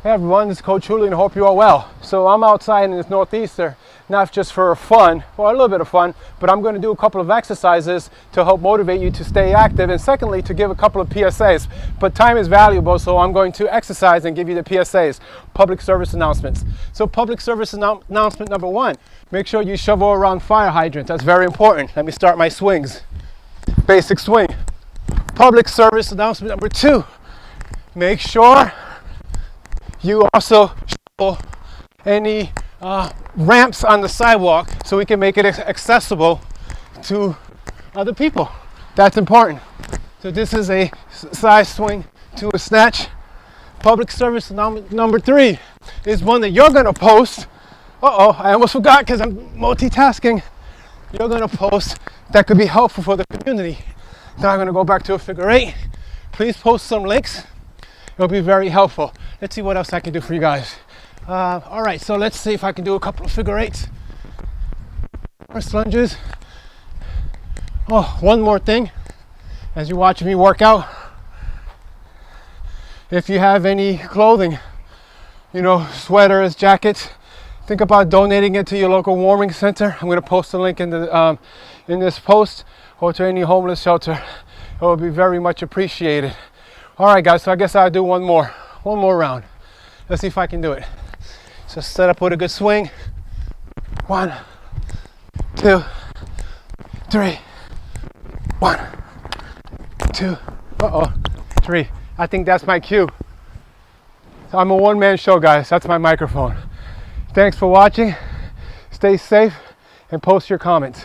Hey everyone, this is Coach Julian. I hope you are well. So I'm outside in this northeaster, not just for fun, or a little bit of fun, but I'm going to do a couple of exercises to help motivate you to stay active, and secondly, to give a couple of PSAs. But time is valuable, so I'm going to exercise and give you the PSAs, public service announcements. So public service announcement number one, make sure you shovel around fire hydrants. That's very important. Let me start my swings. Basic swing. Public service announcement number two, make sure you also shovel any ramps on the sidewalk so we can make it accessible to other people. That's important. So this is a side swing to a snatch. Public service number three is one that you're going to post. I almost forgot because I'm multitasking. You're going to post that could be helpful for the community. Now I'm going to go back to a figure eight. Please post some links. It'll be very helpful. Let's see what else I can do for you guys. All right, so let's see if I can do a couple of figure eights. Horse lunges. Oh, one more thing. As you're watching me work out, if you have any clothing, sweaters, jackets, think about donating it to your local warming center. I'm going to post a link in this post, or to any homeless shelter. It will be very much appreciated. All right, guys, so I guess I'll do one more round. Let's see if I can do it. So set up with a good swing. 1, 2, 3. 1, 2. 3. I think that's my cue. So I'm a one-man show, guys. That's my microphone. Thanks for watching. Stay safe and post your comments.